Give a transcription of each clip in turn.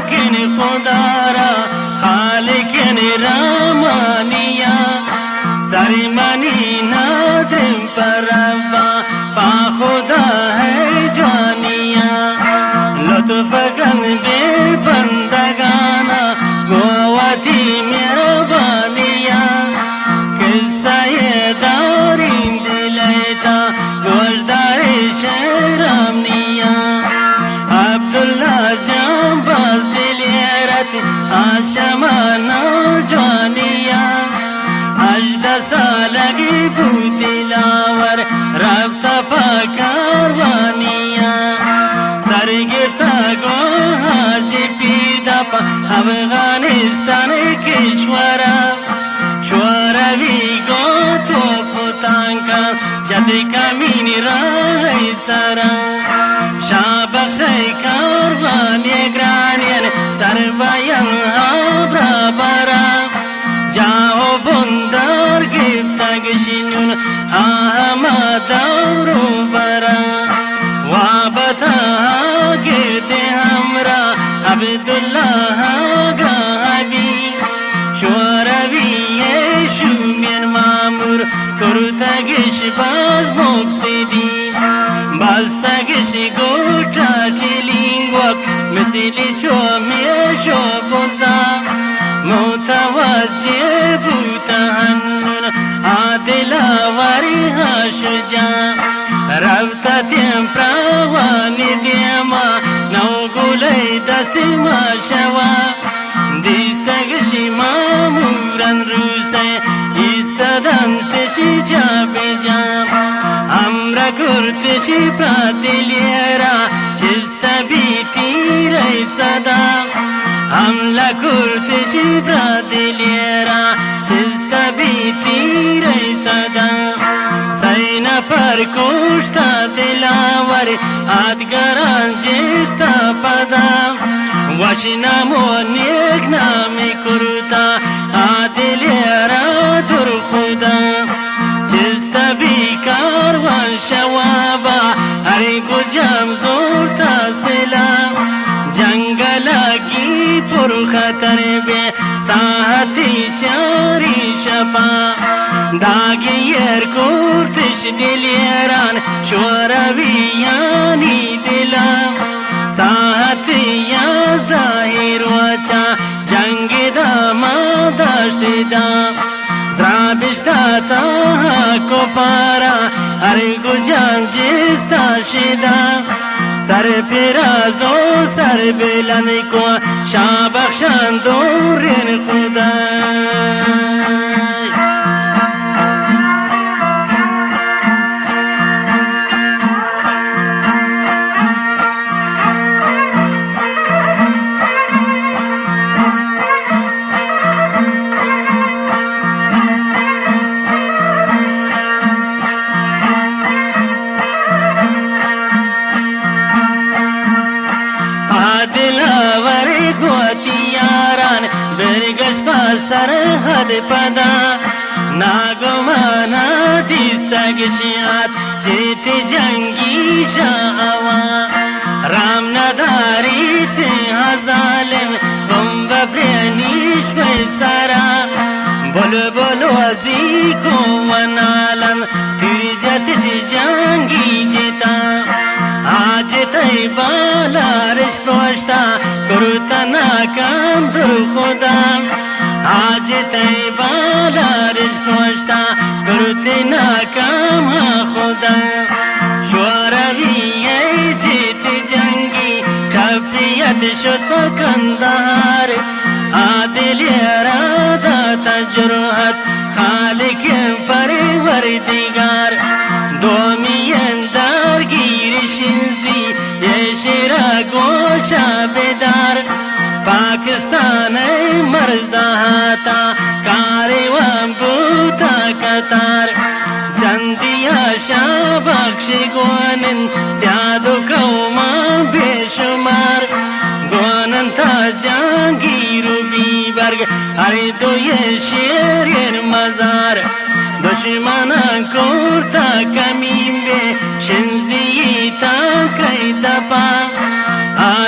लेकिन खुदारा खालिकिन रामानिया सरमनी नादिम परवा पा खुदा है जानिया लुत्फ गन बे बंदगाना गोवती मेहरबानिया किस्सा ये दारिन दिलैता गोलदार शहरामनिया अब्दुल्ला जंबाज दिलेरत आशमाना जानिया अजदा सालगी भूतिलावर रफ्ता कारवानिया सरगिता गो हाजी पीदा पा अफगानिस्तान किश्वरा श्वरवी गो तो पुतांका जद कमीन राही सरा शाबक कारवानी ग्रानियन सरबायन हाब्रा बरा जाओ बंदर गिफ्ता गिशिनुन आहमदारो बरा वाबता गिरते हमरा अब्दुल्लाह गावी शोरवी शुमियन मामुर कुरुता गिश बाज मुक्सिदी बालता गिश गोटा चिलिंगवक मिसिली चो मेशो पोजा मुतवज्जे बुतहन्नुन आदिला वरी हाशुजा रवता त्यम प्रावानी त्यमा नौगुलै दसिमा शवा दिसगशी मामुरन रुसे इस्तदंतशी जाबेजा हमरा गुर्तशी प्रातिलियरा चिस्तबी तीरै सदा हमला कुर्तशी प्रातिलियरा चिस्तबी तीरै सदा सैना पर कुष्टा दिलावर आदगरान जिस्ता पदा वशिना मोनिक नामी कुरुता आदिलियरा दुर खुदा चिस्ता भी कारवान शवाबा हरे गुजाम जोरता सिला जंगला की पुर खतर बे साहती चारी शपा दागियर कुर्तिश दिलेरान शोरवियानी दिला साहतिया जाहिर वचा जंगिदा मादाशिदा त्राबिश्ता ताहा को पारा हरे गुजान जिस्ता शिदा सर फिराजो सर बिलन को शाबख्शान दूरिन खुदा सरहद पदा नागमाना दिसगशियात चेत जंगी शाहवा राम नदारी ते हजालिम बम्ब प्रेनीश सारा बोलो बोलो अजी को वनालन तिरजत जंगी जेता आज तय बाला रिश्ता कुरुतना काम दुर खुदा आज तय बाला रिश्ता कुरुतना काम खुदा शोरवी जीत जंगी कफियत शुद्ध कंदार आदिल इरादा तजुर्हत खालिक परवरदिगार दोमियन दारगीर शिंजी ये शिरा गोशा बेदार पाकिस्तान मर्जाता कारवां बूता कतार चंदिया शाबख्श गोनन ज्यादो कौमा बेशुमार गोनन था जहांगीर बीबर्ग हरे तो ये शेर मजार दुश्मना कोरता कमीम बे शिंजी ता कई दपा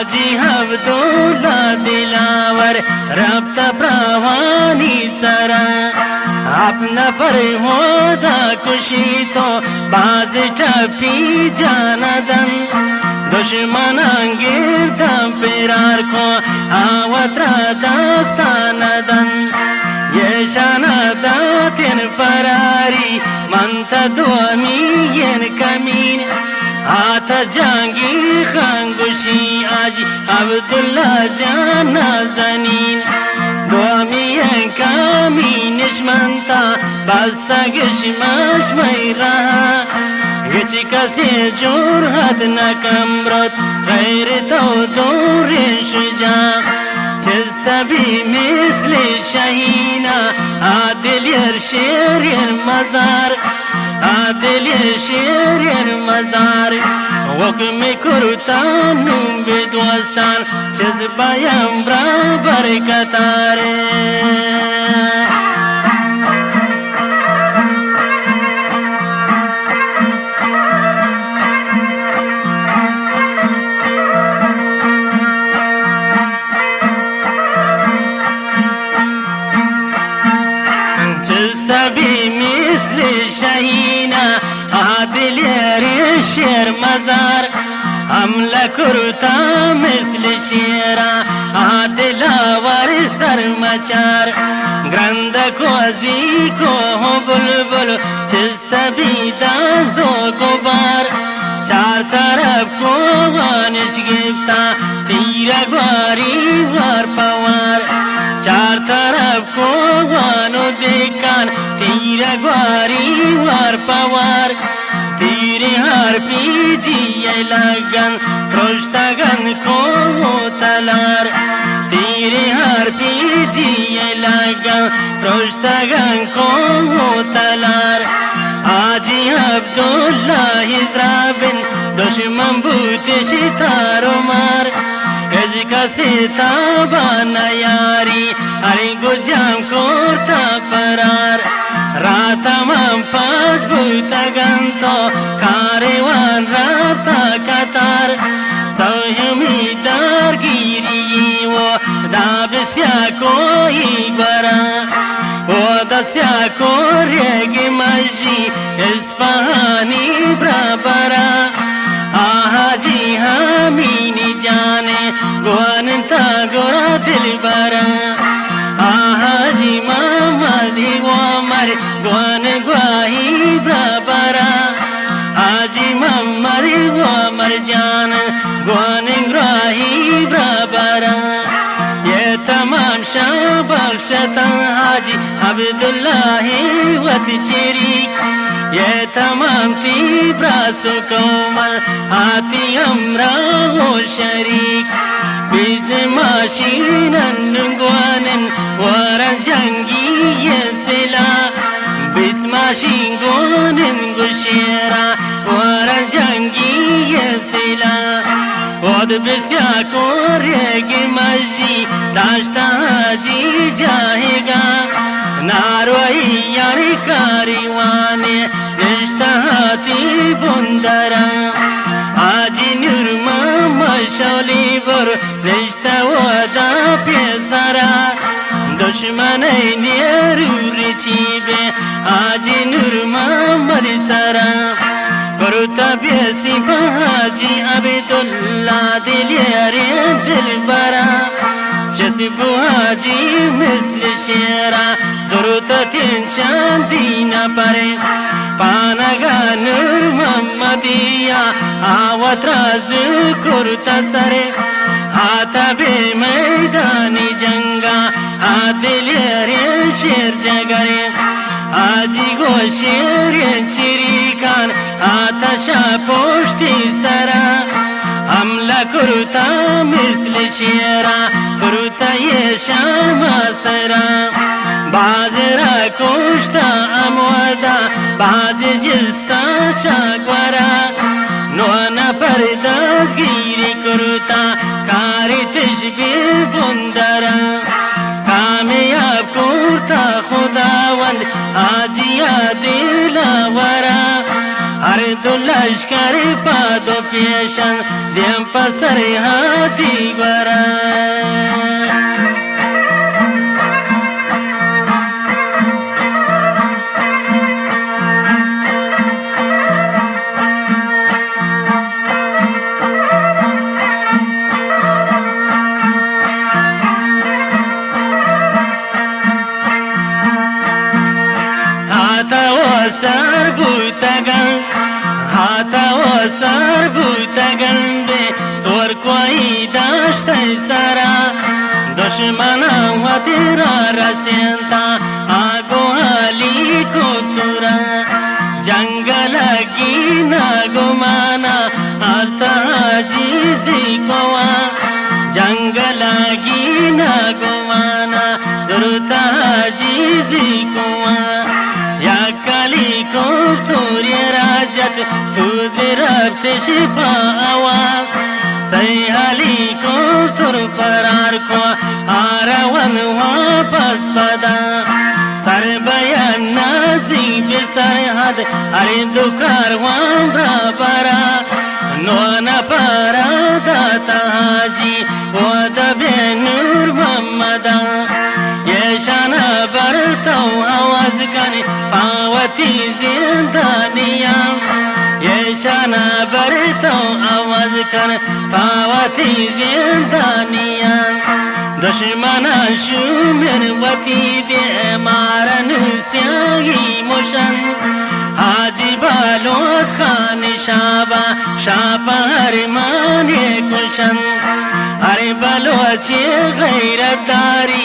हाजी अब्दुल्ला दिलावर रब्त प्रवानी सरा अपना पर होता खुशी तो बाज टपी जानदन दुश्मनांगिरदा पिरार को आवत्रा दास्तानदन ये शानदा तिन फरारी मंता दुआमीन कमीन आता जांगी खांगुशी आज अब्दुल्ला जाना जनीन दुआमीन कमीनिश मंता बस्तगिश मशमई रहा हिच कसे जोर हद न कमरत गैर तो दूर शुजा चस्तबी मिसल शहीना आदिल शेर मजार आदिल शेर मजार हुक्म कुर्तानु बेदोस्तान चजबायम बराबर कतारे सभी मिसल शहीना आदिल शेर मजार हमला कुर्ता मिसल शेरा आदिल वर सर मचार ग्रंद कोजी को हो बुलबुल सभी दाजों को बार चार तरफ को वानिश गिफ्ता तीरा ग्वारी वार पवार चार तरफ को वानो देकान तीरा ग्वारी वार पवार तीरे हार पीजी लगन रोश्तगन को तलार तीरे हार पीजी लगन रोश्तगन को तलार आज अब्दुल्ला हिजराबिन दुश्मन बूते सितारो मार का सीताबा नयारी अरे गुजाम कोता परार रातमम पास भूतगंतो कारवान राता कतार सौहमीदार गिरी वो दाबस्या कोई बरा वो दस्या को रेगी मजी इस्पानी बराबरा आहाजी हमीनी जाने गोनता गोरा दिल बरा आहाजी मामदी वामर गोन ग्वाही बराबरा आजी ममरी वामर जान गोन ग्वाही बराबरा ये तमाम शाबख्शता हाजी अब्दुल्ला वत चेरी ये तमाम तीब्रासु कोमल आती अमरा वो शरीक बीज माशीनन ग्वानन वारा जंगी ये सिला बीज माशीन गोनन गुशेरा वारा जंगी ये सिला वद बिस्या को रेगी मजी दाश्ता जी जाएगा नारोई यानी कारीवाने रिश्ताती बुंदरा आज निर्मा मशौली बर रिश्ता वदा पेसरा दुश्मन नेरूरी चीबे आज निर्मा मरिसरा करुता बेसी बाजी अब्दुल्ला दिलियारे दिल बरा बुहाजी मिसल शेरा जरूरत टेंशन दीना परे पानगान मोहम्मदिया आवतराज कुर्ता सरे आता बे मैदानी जंगा आदिल रे शेर जगरे आजी गो शेर चिरिकान आतशा पोष्टी सरा हमला कुर्ता मिसल शेरा कुर्ता ये शाम सरा बाजरा कोष्टा अमवदा बाज जिस्ता शागवरा नोना पर्दा गिरी कुर्ता कारी तशबी बुंदरा कामयाब कुर्ता खुदावंद आजिया दिलावरा अर्द लश्कर पादो पेशन देम पसर हाथी तगंदे सोर कोई दाश्त सरा दुश्मना हुआ तेरा रसेंता आगो हाली को तुरा जंगल की नागुमाना आताजी कोवा जंगल की नागुमाना दुरुताजी कोवा या कली को तुरे राजत तुदरत शिफावा सैहाली को तुर परार को आरवन वापस पदा सर बयान नाजी सरहद अरे दुकार वामरा परा नोना परा दाता हाजी वदबे नूर मोहम्मदा येशाना बरतो आवाज कने पावती जिंदानिया येशाना बरतो आवाज कने पावती जिंदानिया दुश्मना शुमिर वती दे मारन स्याही मुशन हाजी बालोस खान शाबा शापार माने कुशन अरे बलोचे गैरदारी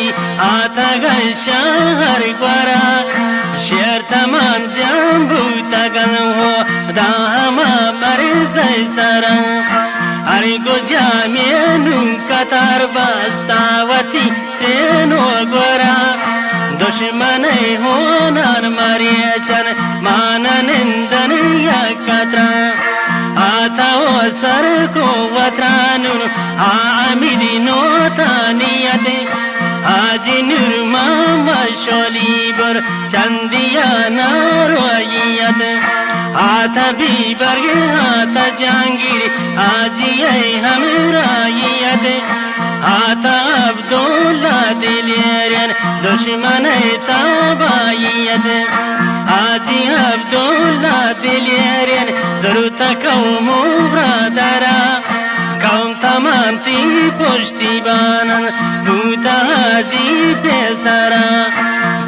आता गल शहर ग्वरा शेर तमाम जंबू तगन हो दाहमा मर्ज सरा अरे गुजा में कतार बस्तावती तेनो ग्वरा दुश्मन होनार मरियचन माननिंदन यकत्रा आता ओ सर को वत्रानुन आमिदी नोतानियते आजी निर्मा मशोलीबर चंदिया नारोयत आता बीबर्ग आता जहांगीर आजी हमरायत आता अब्दुल्ला दिलेरन दुश्मन ताबायत आजी अब्दुल्ला दिलेरन जरूरत कौम ब्रादरा कौम तमाम ती पुष्टि बानन भूता जी बेसरा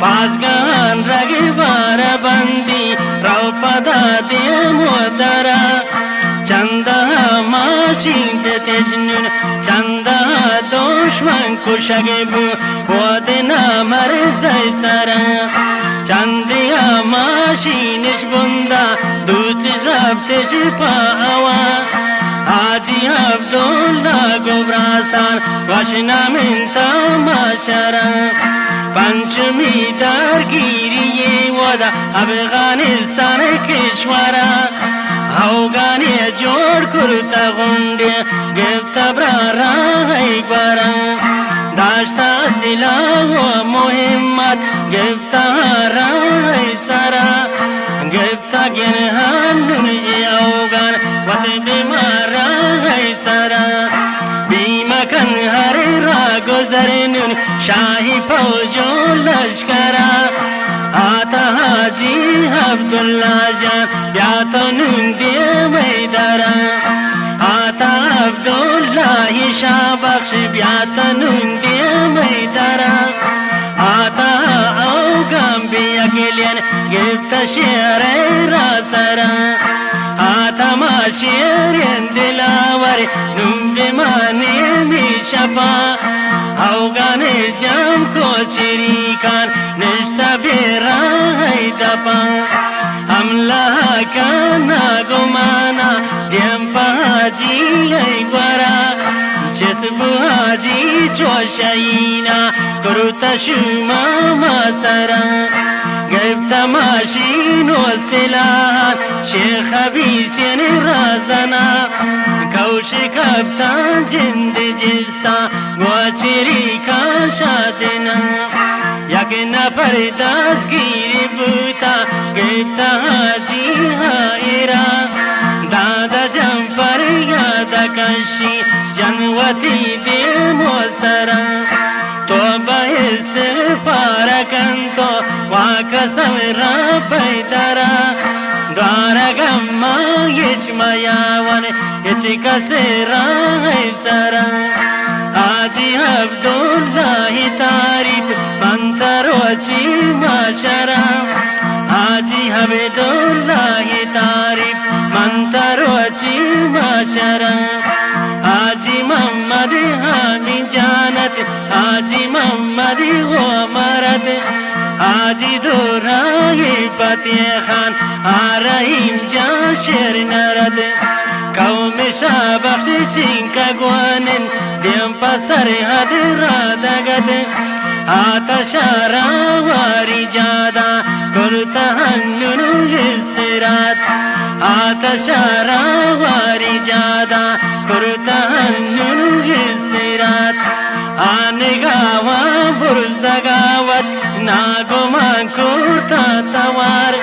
पासगान रगबार बंदी रौपदा दे मोदरा चंदा माशिंग तेजनुन चंदा दोषमन कुशगेबु वदना मर्ज सरा चंदिया माशिनिश बुंदा दूत रब्त शिफावा आजी अब्दुल्ला गुब्रासान वशना मिंता माशरा पंचमी दारगिरिये वदा अफगानिस्तान किश्वरा अवगाने जोड़ कुर्ता गुंडे गिफ्त ब्रारा है ग्वरा दाश्ता सिला वो मुहिम्मत गिफ्त हारा है सरा गिफ्त गिनहानुन ये अवगान वत बीमारा है सरा बीमकन हर रा गुजरनुन शाही फौजो लश्करा आता हाजी अब्दुल्ला जान ब्यातनुन दे मैदारा आता अब्दुल्ला ही शाबख्श ब्यातनुन दे मैदारा आता औगम बियकेलियन गिफ्त शेर रासरा आता मा शेरियन दिलावर नुम्बे माने मिशपा अवगाने जम को चिरिकान निश्ता बेरा है दपा हमला का नागुमाना देम्पाजी है ग्वरा जिसबुहाजी चोशाइना करुतशुमा मासरा गिफ्त माशीनो सिलान शेख अबीसिन राजना कौशिक अब्तान जिंद जिस्ता गोचिरी का शादना यकना परदास गिरी बूता गिफ्त हाजी हायरा दादा जंपर यादा कशी जनवती दे मोसरा तो बहिस पारकंतो वाकसम रा पैदरा द्वारगम्मा यचमयावन यचिकसेरा है सरा आजी अब्दुल्ला ही तारीफ पंतरोची माशरा आजी अब्दुल्ला ही तारीफ अंतरोची माशरं हाजी मोहम्मद हामी जानत हाजी मोहम्मद वो मरद हाजी दुराई फतेह खान आरहीम जाशिर नरद कौम शाबख्श चिंका ग्वानन दम पसर हद रादगद आतशारा वारी जादा कुर्ता हन्नुनु हिस्सरात आतशारा वारी जादा कुर्ता हन्नुनु हिस्सरात आने गावा बुर्जगावत नागुमान कुर्ता तवार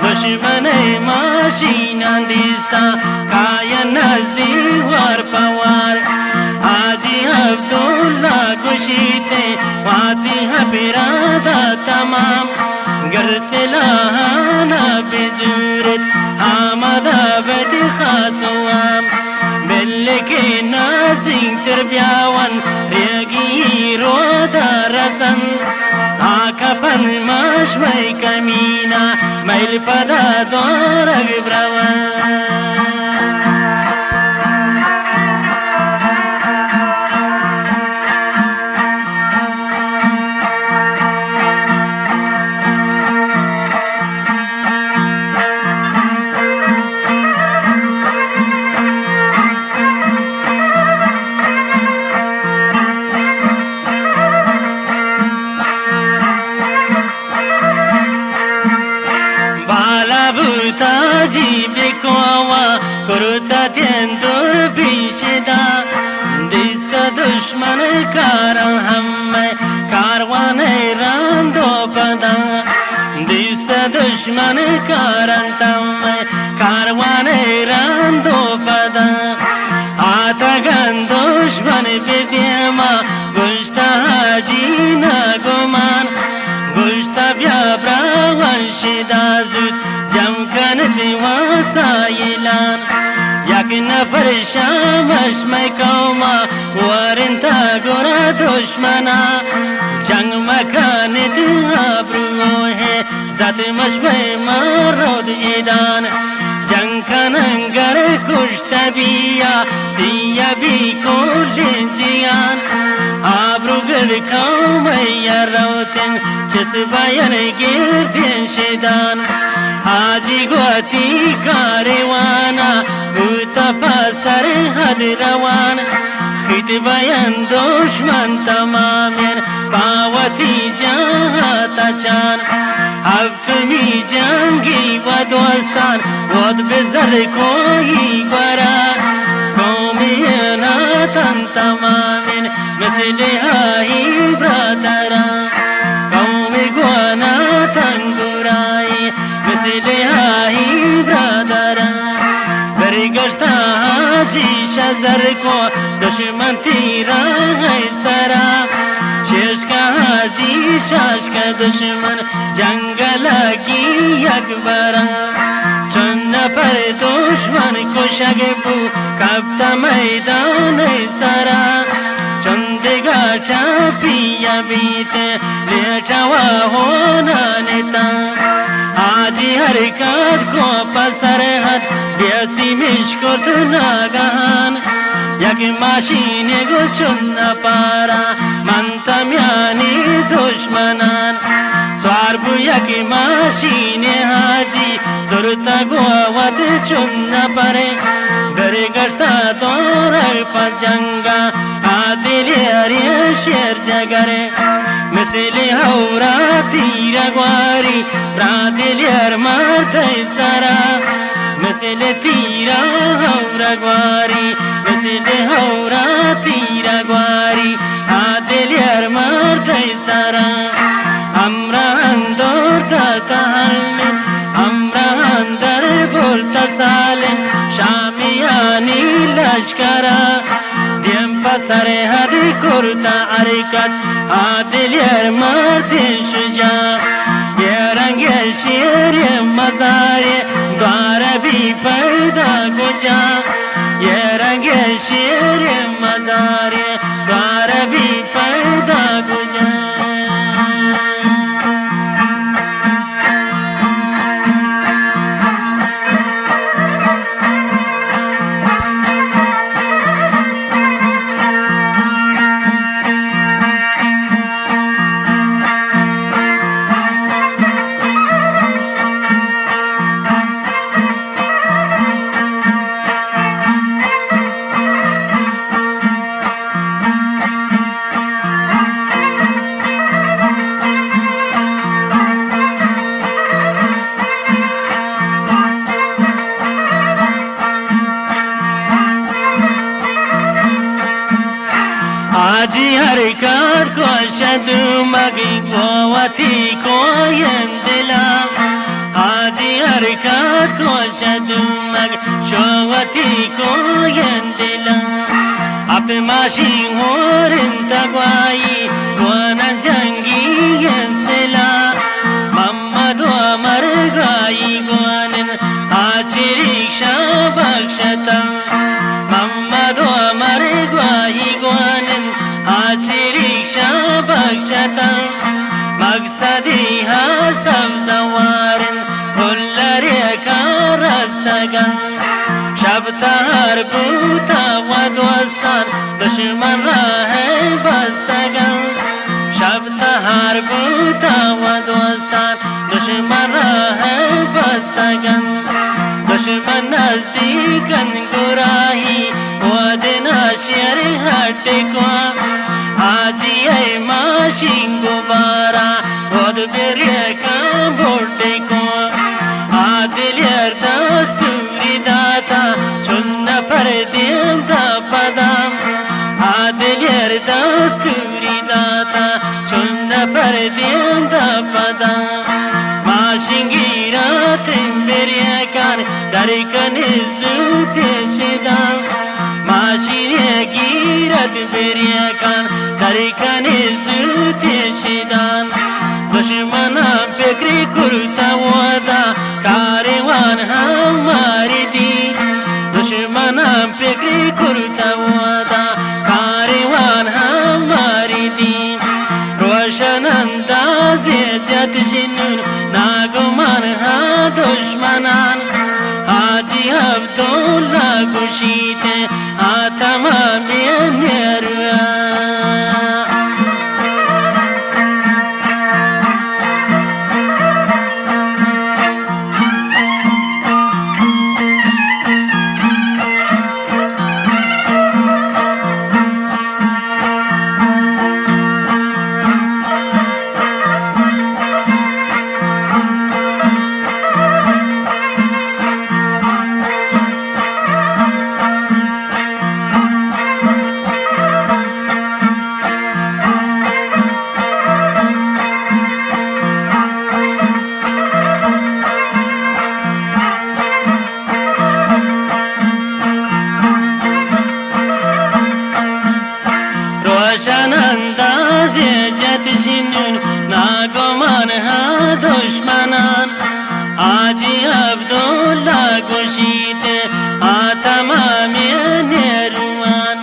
दुश्मन माशीनान दिस्ता काया नजीवार पवार हाजी अब्दुल्ला गुशीते फातिहा बिरादा तमाम घर से लाहाना बेजुरत आमदा बद खासवाम बिल्ले के नाजिंग तरबियावन रेगी रोदा रसन आकपन माशवै कमीना मैल पदा दोरग ब्रवन कुर्ता तेंदुर बिशदा दिस्ता दुश्मन कारं हमें कारवान रांदो पदा दिस्ता दुश्मन कारं तमें कारवान रांदो पदा आता गन दुश्मन बेदियमा गुश्ता हाजीना गुमान गुश्ता ब्याब्रा वंशिदा जुद जमकन दिवासा इलान यक नफर शामश में कौमा वारिंता गोरा दुश्मना जंग मकान दिहाब्रुओ है जत मश में मारोद ईदान जंग कनंगर कुश्तबिया सिया भी कोलिंजियान आब्रुगर कौमैया रोतिन चित बयन गिरदिन शिदान हाजी गोती कारवाना भूता पसर हद रवान खित बयन दुश्मन तमामिन पावती जहाँ तचान अब तुम्ही जंगी वदोसान वद बेजर कोई बरा कौमियना तन तमामिन मिसले हाई ब्रादरा कौमी गुआना तन गुराई मिसले हाई ब्रादरा गश्ता हाजी शजर को दुश्मन तीरा है सरा शेष का हाजी शाश का दुश्मन जंगल की अकबरा चुन्न पर दुश्मन को शगबू कब ता मैदान सरा चंदेगा चापिया बीते लेटवा होना नेता आजी हरकत को पसर हद बेसी मिशको नागहान यक माशीने गो चुन्ना पारा मंतम्यानी दुश्मनान स्वारबु यक माशीने हाजी सुरता गोवत चुन्ना परे घरे गस्ता तोर पजंगा आदिले हरिय शेर जगरे मिसले हौरा तीरा ग्वारी प्रादिले हर मारते सरा मिसले तीरा हौरा ग्वारी मिसले हौरा तीरा ग्वारी आदिले हर मारते सरा हमरा अंदर तहल हमरा अंदर बोलता साले शामियानी लश्करा पसरे हद कुर्ता अरकत आदिल यार मर्द शुजा ये रंग शेर मज़ारे द्वारा भी पैदा गुजा ये रंग शेर मज़ारे द्वारा भी पैदा गुजा आजी हरकत को शदू मगी गोवती को यंदिला आजी हरकत को शदू मग शोवती को यंदिला अब माशी होरन तगवाई वन जंगी यंदिला मम्मद अमर गाई गोनन आचिरी शाबक्षता मम्मद अमर गाई गोनन आचिरी शाबक्षता मकसदी हा सब सवारन हुल्लरिका रस्तगन शब्तार बूता वद्वस्तार दुश्मन है बस्तगन शब्तार बूता वद्वस्तार दुश्मन है बस्तगन दुश्मन नज़दीकन गुराही वदना शेर हटे को आजी ऐ माशी गुबारा वद बेरिया का बोटे को आदिलियर दस्तूरी दाता चुन्न पर दिम दा पदाम आदिलियर दस्तूरी दाता चुन्न पर दिम दा पदाम माशिंगीरा तिम्बेरिया कान दरिकन इज़्ज़ुते शिदाम माशिने गिरत बेरिया कान दरिकन इज़्ज़ुते शिदाम दुश्मना फिक्री कुर्ता वदा कारवान हमारी दी दुश्मना फिक्री कुर्ता वदा कारवान हमारी दी रोशन अंदाज़े जतशिनुन नागुमान हा दुश्मनान आजी अब्दुल्ला खुशीते आतमा मेरुआ अंदाज़े जतशिनुन नागुमान हा दुश्मनान आजी अब्दुल्ला खुशीते आतमा मेरुआन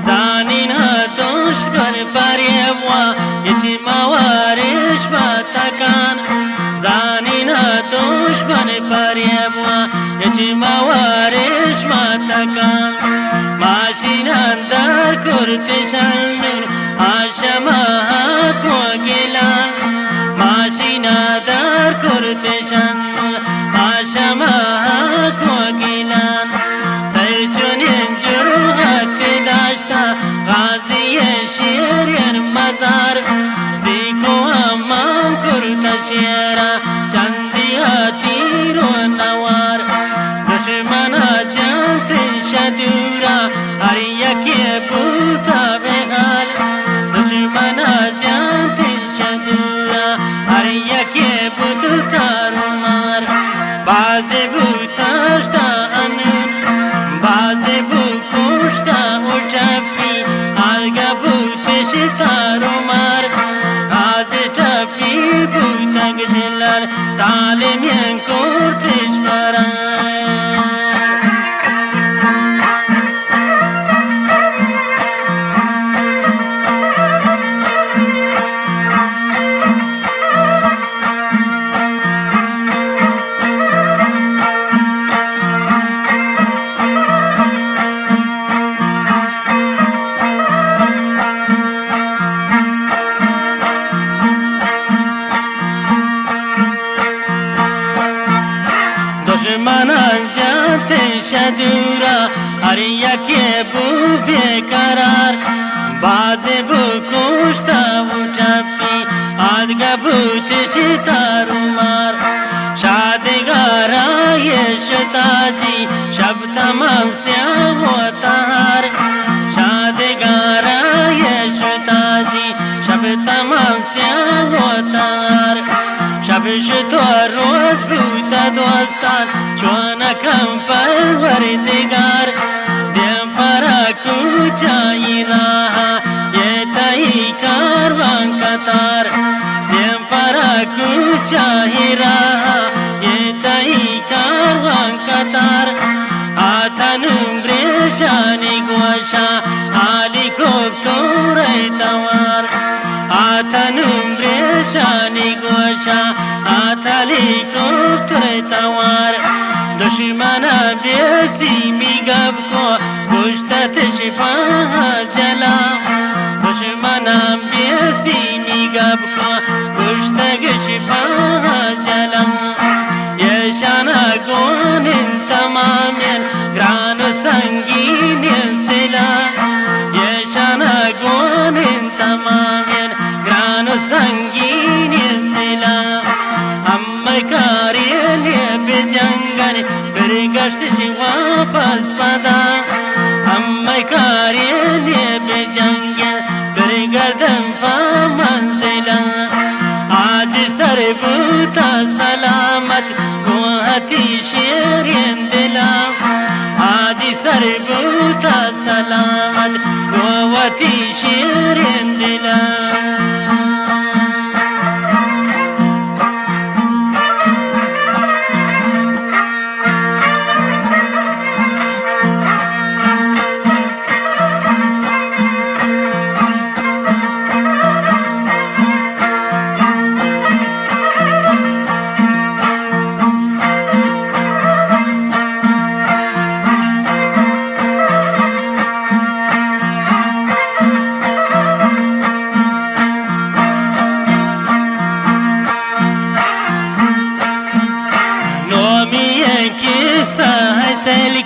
जानिना दुश्मन परेवा इसी मवारिश मतकान जानिना दुश्मन परेवा इसी मवारिश मतकान माशिना दर कुर्ते शल्नुन आशमा को गिलान माशिना दर कुर्ते शल्नुन आशमा को गिलान सैचुनिन जुरुगत दाश्ता गाजी शेरियन मजार सीको अम्माम कुर्ता शेरा चंदिया तीरो नवार दुश्मना जानते शदूरा हरिया के पूता बेहाल दुश्मना जानते शदूरा हरिया के पूता रुमार बाजे बूताश्ता अनून बाजे बूकुश्ता उठपी आलगा बूते शितारो मार आज टपी बूता गशिलार सालिम यंकोर्तिश पराय दुश्मना जानते शदूरा हरिया के बू बेकरार बाजे बू कुश्ता उठपी आदगा बूत सितारू मार शादिगारा ये शताजी शब तमाम से वो तार शादिगारा پیش تو روز بود دوستان چونکم پروردگار دیم پرا کوچای راه یه تایی کاروان قطار دیم پرا کوچای راه یه تایی کاروان قطار آتنم برشانی گوشا هلیکوپتر توار آتنم برشانی گوشا هلیکوپتر توار دشمنا بیسی میگب کو پشتتش پا جلا دشمنا بیسی میگب کو پشتگش پا جلا یشانا گونن تمامین گران و سنگین سلا یشانا گونن تمامین گران و سنگین سلا اما کارین به جنگل برگشتش واپس پدا اما کارین به جنگل برگردم پا منزلا آج سر بوتا سلامت گوهتی شیرین دلا آج سر بوتا سلامت گوهتی شیرین دلا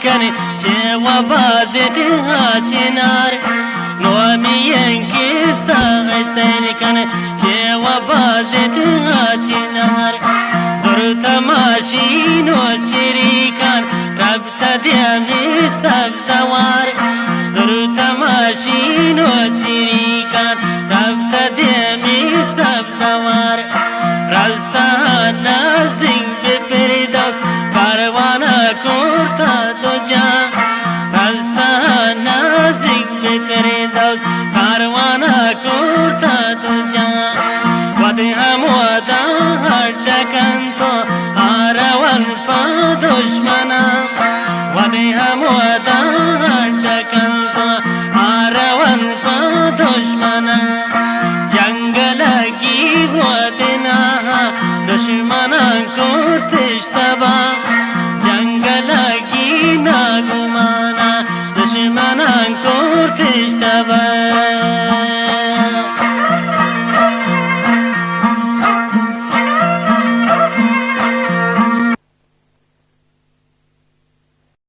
کنه چه و بازت هاچنار نوامین کسا غسل کنه چه و بازت هاچنار زر تماشین و چریکان رب تدیمی سب زوار زر تماشین و چریکان رب تدیمی سب زوار رلستان نازنگ بپردوس کاروانا کرتا تو جا رلستان نازنگ بپردوس کاروانا کرتا تو جا ود هم ودا هردکن تو آروان پا دشمنا ود هم